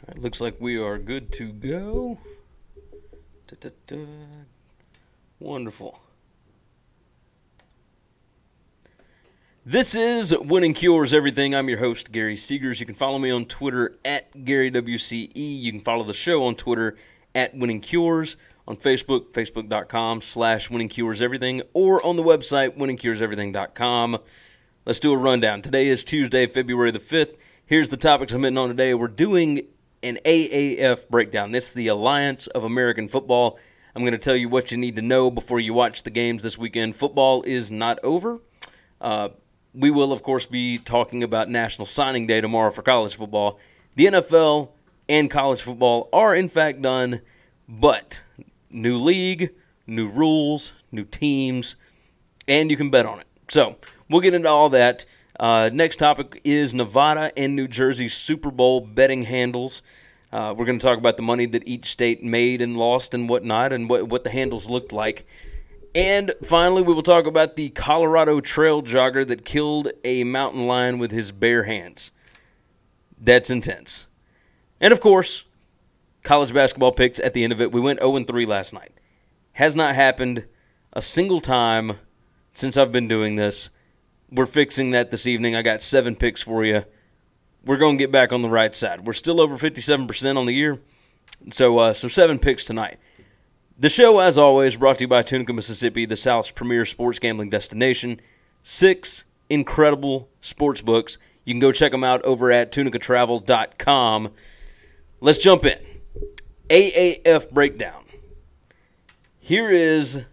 All right, looks like we are good to go. Da-da-da. Wonderful. This is Winning Cures Everything. I'm your host, Gary Seegers. You can follow me on Twitter at GaryWCE. You can follow the show on Twitter at Winning Cures, on Facebook, facebook.com/winningcureseverything, or on the website, winningcureseverything.com. Let's do a rundown. Today is Tuesday, February the 5th. Here's the topics I'm hitting on today. We're doing an AAF breakdown. This is the Alliance of American Football. I'm going to tell you what you need to know before you watch the games this weekend. Football is not over. We will, of course, be talking about National Signing Day tomorrow for college football. The NFL and college football are, in fact, done, but new league, new rules, new teams, and you can bet on it. So we'll get into all that. Next topic is Nevada and New Jersey's Super Bowl betting handles. We're going to talk about the money that each state made and lost and whatnot, and what the handles looked like. And finally, we will talk about the Colorado trail jogger that killed a mountain lion with his bare hands. That's intense. And of course, college basketball picks at the end of it. We went 0-3 last night. Has not happened a single time since I've been doing this. We're fixing that this evening. I got 7 picks for you. We're going to get back on the right side. We're still over 57% on the year. So 7 picks tonight. The show, as always, brought to you by Tunica, Mississippi, the South's premier sports gambling destination. 6 incredible sports books. You can go check them out over at tunicatravel.com. Let's jump in. AAF breakdown. Here is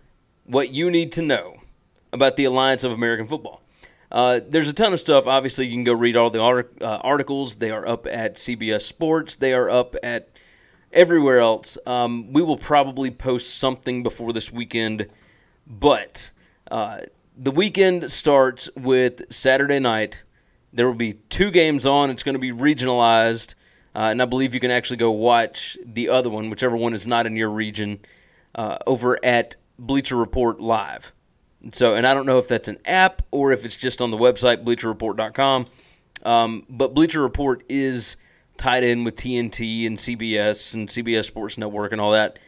what you need to know about the Alliance of American Football. There's a ton of stuff. Obviously, you can go read all the articles. They are up at CBS Sports. They are up at everywhere else. We will probably post something before this weekend, but the weekend starts with Saturday night. There will be 2 games on. It's going to be regionalized, and I believe you can actually go watch the other one, whichever one is not in your region, over at Bleacher Report Live. And I don't know if that's an app or if it's just on the website, bleacherreport.com, but Bleacher Report is tied in with TNT and CBS Sports Network and all that.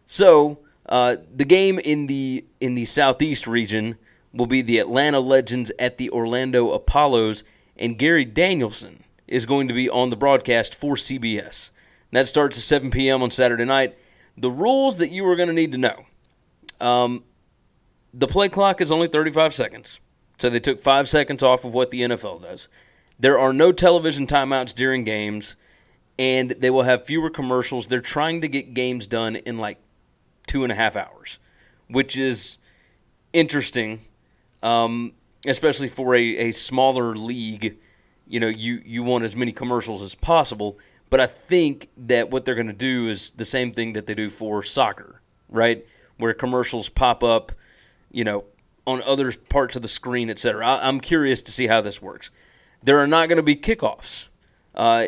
So the game in the Southeast region will be the Atlanta Legends at the Orlando Apollos, and Gary Danielson is going to be on the broadcast for CBS. And that starts at 7 p.m. on Saturday night. The rules that you are going to need to know. The play clock is only 35 seconds, so they took 5 seconds off of what the NFL does. There are no television timeouts during games, and they will have fewer commercials. They're trying to get games done in like 2.5 hours, which is interesting, especially for a smaller league. You know, you want as many commercials as possible, but I think that what they're going to do is the same thing that they do for soccer, right, where commercials pop up, you know, on other parts of the screen, etc. I'm curious to see how this works. There are not going to be kickoffs.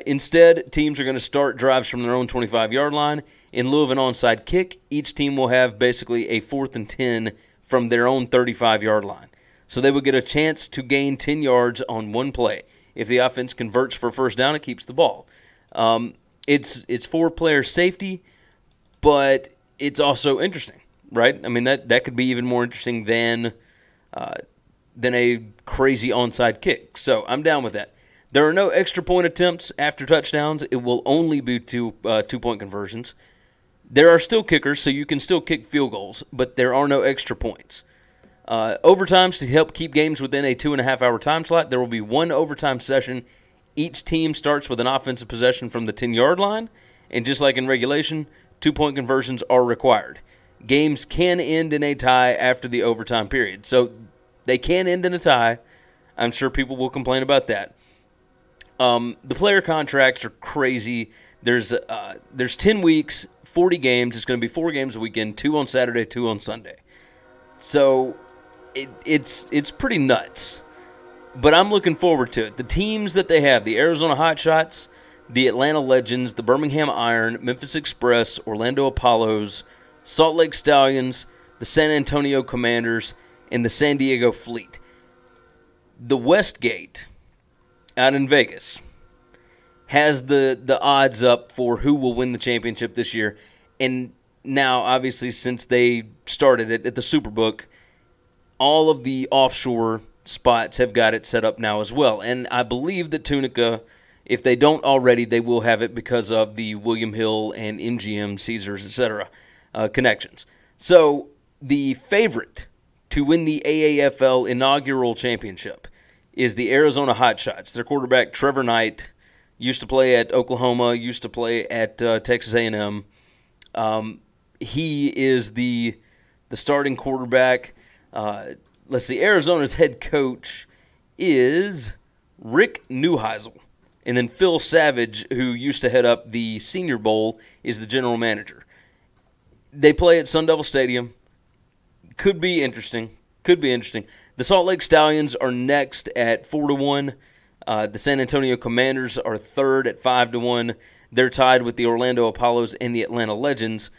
Instead, teams are going to start drives from their own 25-yard line. In lieu of an onside kick, each team will have basically a 4th and 10 from their own 35-yard line. So they will get a chance to gain 10 yards on one play. If the offense converts for first down, it keeps the ball. It's for player safety, but it's also interesting, right? I mean, that could be even more interesting than a crazy onside kick. So I'm down with that. There are no extra point attempts after touchdowns. It will only be two-point conversions. There are still kickers, so you can still kick field goals, but there are no extra points. Overtimes to help keep games within a 2.5-hour time slot. There will be 1 overtime session. Each team starts with an offensive possession from the 10-yard line, and just like in regulation, 2-point conversions are required. Games can end in a tie after the overtime period. So they can end in a tie. I'm sure people will complain about that. The player contracts are crazy. There's 10 weeks, 40 games. It's going to be 4 games a weekend, 2 on Saturday, 2 on Sunday. So it's pretty nuts. But I'm looking forward to it. The teams that they have, the Arizona Hotshots, the Atlanta Legends, the Birmingham Iron, Memphis Express, Orlando Apollos, Salt Lake Stallions, the San Antonio Commanders, and the San Diego Fleet. The Westgate out in Vegas has the odds up for who will win the championship this year. And now, obviously, since they started it at the Superbook, all of the offshore spots have got it set up now as well. And I believe that Tunica, if they don't already, they will have it because of the William Hill and MGM, Caesars, etc. Connections. So the favorite to win the AAFL inaugural championship is the Arizona Hotshots. Their quarterback, Trevor Knight, used to play at Oklahoma, used to play at Texas A&M. He is the starting quarterback. Let's see, Arizona's head coach is Rick Neuheisel. And then Phil Savage, who used to head up the Senior Bowl, is the general manager. They play at Sun Devil Stadium. Could be interesting. The Salt Lake Stallions are next at 4-1. The San Antonio Commanders are third at 5-1. They're tied with the Orlando Apollos and the Atlanta Legends.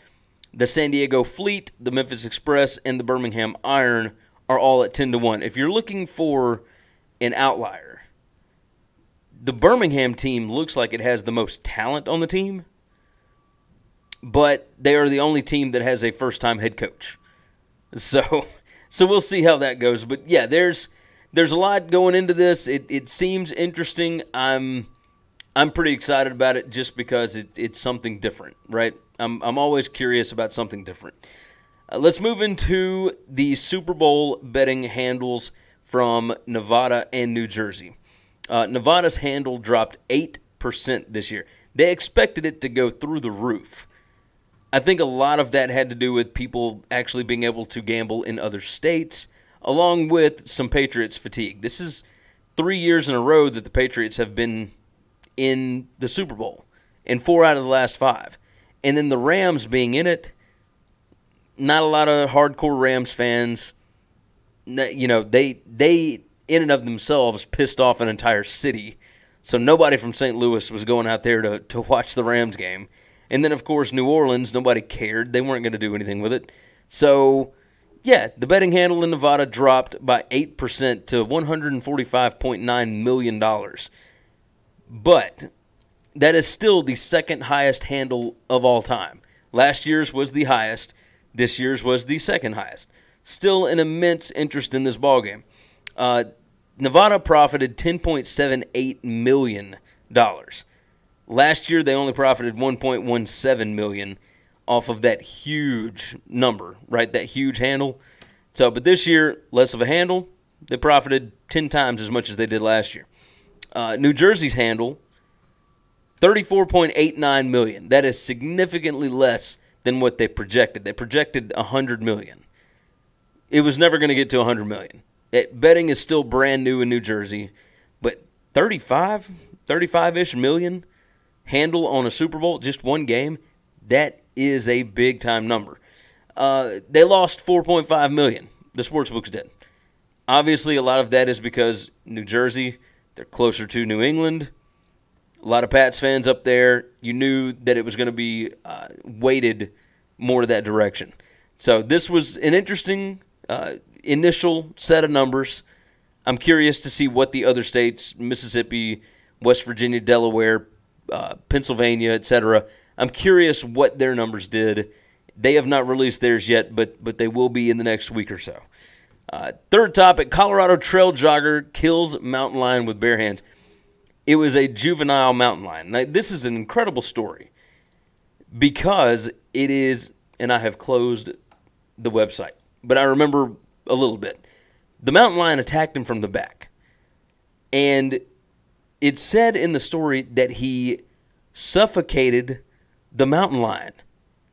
The San Diego Fleet, the Memphis Express, and the Birmingham Iron are all at 10-1. If you're looking for an outlier, the Birmingham team looks like it has the most talent on the team, but they are the only team that has a first-time head coach. So we'll see how that goes. But yeah, there's a lot going into this. It seems interesting. I'm pretty excited about it just because it's something different, right? I'm always curious about something different. Let's move into the Super Bowl betting handles from Nevada and New Jersey. Nevada's handle dropped 8% this year. They expected it to go through the roof. I think a lot of that had to do with people actually being able to gamble in other states, along with some Patriots fatigue. This is 3 years in a row that the Patriots have been in the Super Bowl, and 4 out of the last 5. And then the Rams being in it, not a lot of hardcore Rams fans. You know, they in and of themselves pissed off an entire city. So nobody from St. Louis was going out there to watch the Rams game. And then, of course, New Orleans, nobody cared. They weren't going to do anything with it. So, yeah, the betting handle in Nevada dropped by 8% to $145.9 million. But that is still the second highest handle of all time. Last year's was the highest. This year's was the second highest. Still an immense interest in this ballgame. Nevada profited $10.78 million. Last year, they only profited $1.17 million off of that huge number, right? That huge handle. So, but this year, less of a handle. They profited 10 times as much as they did last year. New Jersey's handle, $34.89 million. That is significantly less than what they projected. They projected $100 million. It was never going to get to $100 million. Betting is still brand new in New Jersey, but 35-ish million handle on a Super Bowl, just one game, that is a big-time number. They lost $4.5 million, the sportsbooks did. Obviously, a lot of that is because New Jersey, they're closer to New England. A lot of Pats fans up there, you knew that it was going to be weighted more to that direction. So this was an interesting initial set of numbers. I'm curious to see what the other states, Mississippi, West Virginia, Delaware, Pennsylvania, etc. I'm curious what their numbers did. They have not released theirs yet, but they will be in the next week or so. Third topic, Colorado trail jogger kills mountain lion with bare hands. It was a juvenile mountain lion. Now, this is an incredible story because it is, and I have closed the website, but I remember a little bit. The mountain lion attacked him from the back, and it said in the story that he suffocated the mountain lion.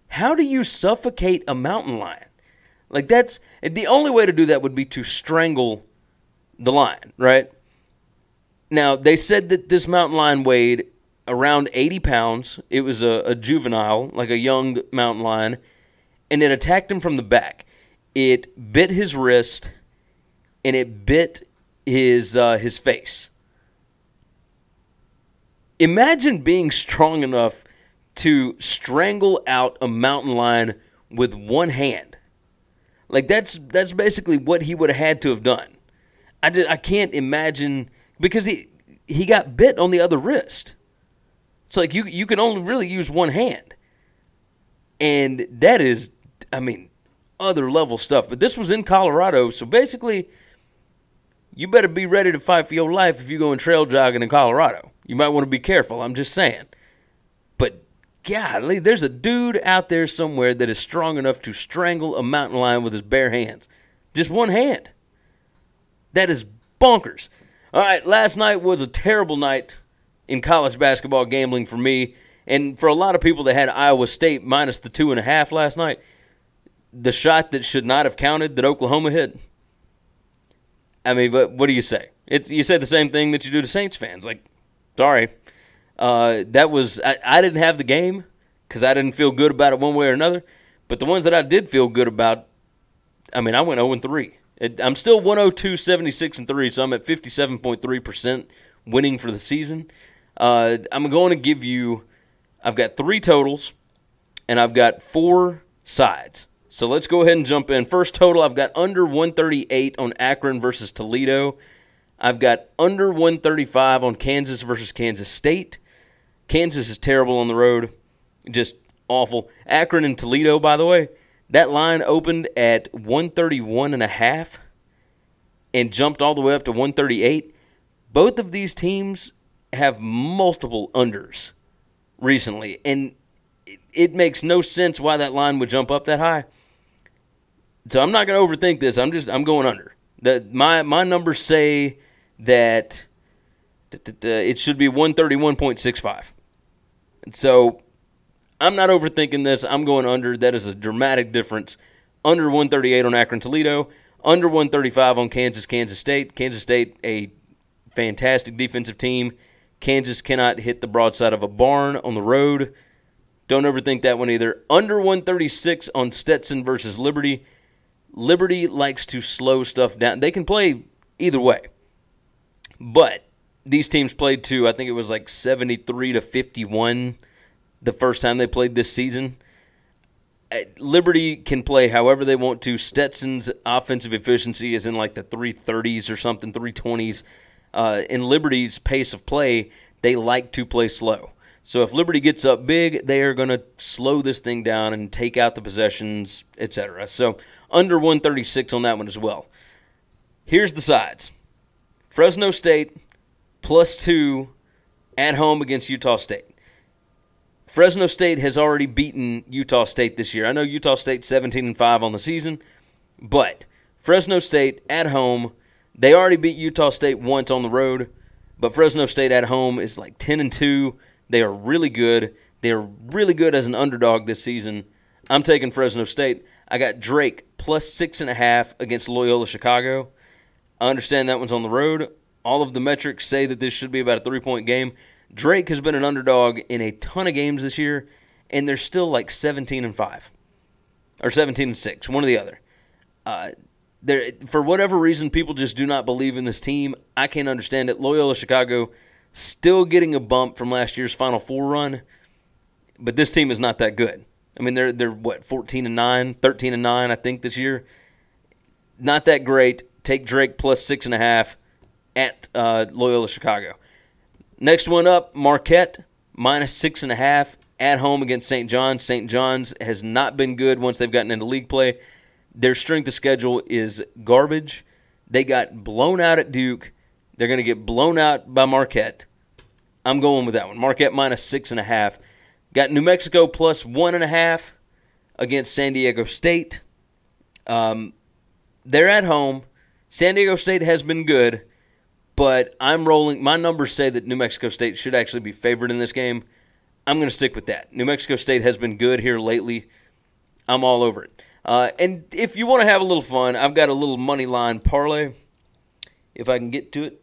How do you suffocate a mountain lion? Like, that's the only way to do that would be to strangle the lion, right? Now, they said that this mountain lion weighed around 80 pounds. It was a juvenile, like a young mountain lion, and it attacked him from the back. It bit his wrist, and it bit his face. Imagine being strong enough to strangle out a mountain lion with one hand. Like, that's basically what he would have had to have done. I can't imagine, because he got bit on the other wrist. It's like you can only really use one hand. And that is, I mean, other level stuff. But this was in Colorado, so basically, you better be ready to fight for your life if you're going trail jogging in Colorado. You might want to be careful, I'm just saying. But, golly, there's a dude out there somewhere that is strong enough to strangle a mountain lion with his bare hands. Just one hand. That is bonkers. All right, last night was a terrible night in college basketball gambling for me. And for a lot of people that had Iowa State minus the 2.5 last night, the shot that should not have counted that Oklahoma hit. I mean, but what do you say? You say the same thing that you do to Saints fans. Like, sorry. That was I didn't have the game because I didn't feel good about it one way or another. But the ones that I did feel good about, I mean, I went 0-3. I'm still 102, 76, and 3, so I'm at 57.3% winning for the season. I'm going to give you, I've got 3 totals, and I've got 4 sides. So let's go ahead and jump in. First total, I've got under 138 on Akron versus Toledo. I've got under 135 on Kansas versus Kansas State. Kansas is terrible on the road, just awful. Akron and Toledo, by the way, that line opened at 131.5 and jumped all the way up to 138. Both of these teams have multiple unders recently, and it makes no sense why that line would jump up that high. So I'm not going to overthink this. I'm going under. My numbers say that it should be 131.65. So I'm not overthinking this. I'm going under. That is a dramatic difference. Under 138 on Akron Toledo. Under 135 on Kansas State. Kansas State, a fantastic defensive team. Kansas cannot hit the broadside of a barn on the road. Don't overthink that one either. Under 136 on Stetson versus Liberty. Liberty likes to slow stuff down. They can play either way. But these teams played to, I think it was like 73-51 the first time they played this season. Liberty can play however they want to. Stetson's offensive efficiency is in like the 330s or something, 320s. In Liberty's pace of play, they like to play slow. So if Liberty gets up big, they are going to slow this thing down and take out the possessions, etc. So under 136 on that one as well. Here's the sides. Fresno State +2 at home against Utah State. Fresno State has already beaten Utah State this year. I know Utah State 17-5 on the season, but Fresno State at home, they already beat Utah State once on the road, but Fresno State at home is like 10-2. They are really good. They are really good as an underdog this season. I'm taking Fresno State. I got Drake +6.5 against Loyola Chicago. I understand that one's on the road. All of the metrics say that this should be about a 3-point game. Drake has been an underdog in a ton of games this year, and they're still like 17-5 or 17-6, one or the other. For whatever reason, people just do not believe in this team. I can't understand it. Loyola Chicago still getting a bump from last year's Final Four run, but this team is not that good. I mean, they're what, 14-9, 13-9, I think this year. Not that great. Take Drake +6.5 at Loyola Chicago. Next one up, Marquette -6.5 at home against St. John's. St. John's has not been good once they've gotten into league play. Their strength of schedule is garbage. They got blown out at Duke. They're going to get blown out by Marquette. I'm going with that one. Marquette -6.5. Got New Mexico +1.5 against San Diego State. They're at home. San Diego State has been good, but I'm rolling. My numbers say that New Mexico State should actually be favored in this game. I'm going to stick with that. New Mexico State has been good here lately. I'm all over it. And if you want to have a little fun, I've got a little money line parlay. If I can get to it.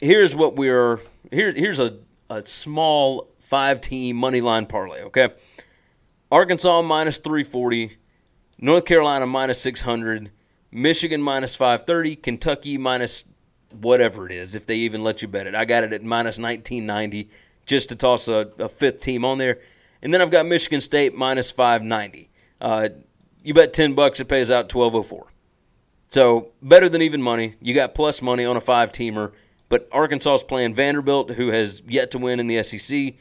Here's what we're here's a small 5-team money line parlay, okay? Arkansas -340, North Carolina -600, Michigan -530, Kentucky minus whatever it is, if they even let you bet it. I got it at -1990 just to toss a fifth team on there. And then I've got Michigan State -590. You bet $10, it pays out $12.04. So better than even money. You got plus money on a 5-teamer. But Arkansas is playing Vanderbilt, who has yet to win in the SEC.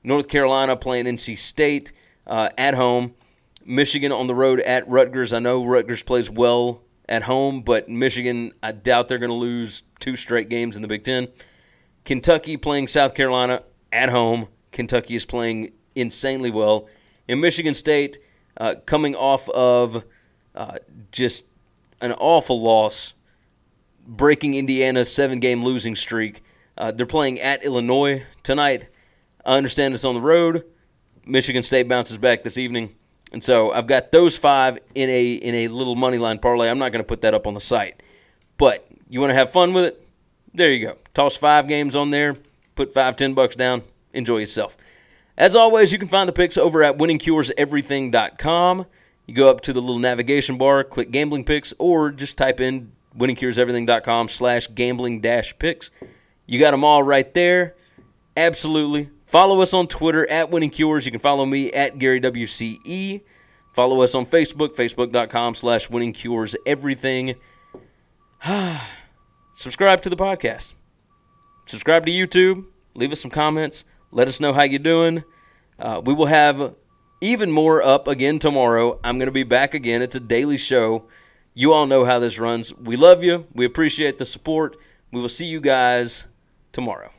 North Carolina playing NC State at home. Michigan on the road at Rutgers. I know Rutgers plays well at home, but Michigan, I doubt they're going to lose 2 straight games in the Big Ten. Kentucky playing South Carolina at home. Kentucky is playing insanely well. And Michigan State coming off of just an awful loss, breaking Indiana's 7-game losing streak. They're playing at Illinois tonight. I understand it's on the road. Michigan State bounces back this evening. And so I've got those 5 in a little money line parlay. I'm not going to put that up on the site. But you want to have fun with it? There you go. Toss 5 games on there. Put $5-10 down. Enjoy yourself. As always, you can find the picks over at winningcureseverything.com. You go up to the little navigation bar, click Gambling Picks, or just type in winningcureseverything.com/gambling-picks. You got them all right there. Absolutely. Follow us on Twitter at Winning Cures. You can follow me at Gary WCE. Follow us on Facebook, facebook.com/winningcureseverything. Subscribe to the podcast. Subscribe to YouTube. Leave us some comments. Let us know how you're doing. We will have even more up again tomorrow. I'm going to be back again. It's a daily show. You all know how this runs. We love you. We appreciate the support. We will see you guys tomorrow.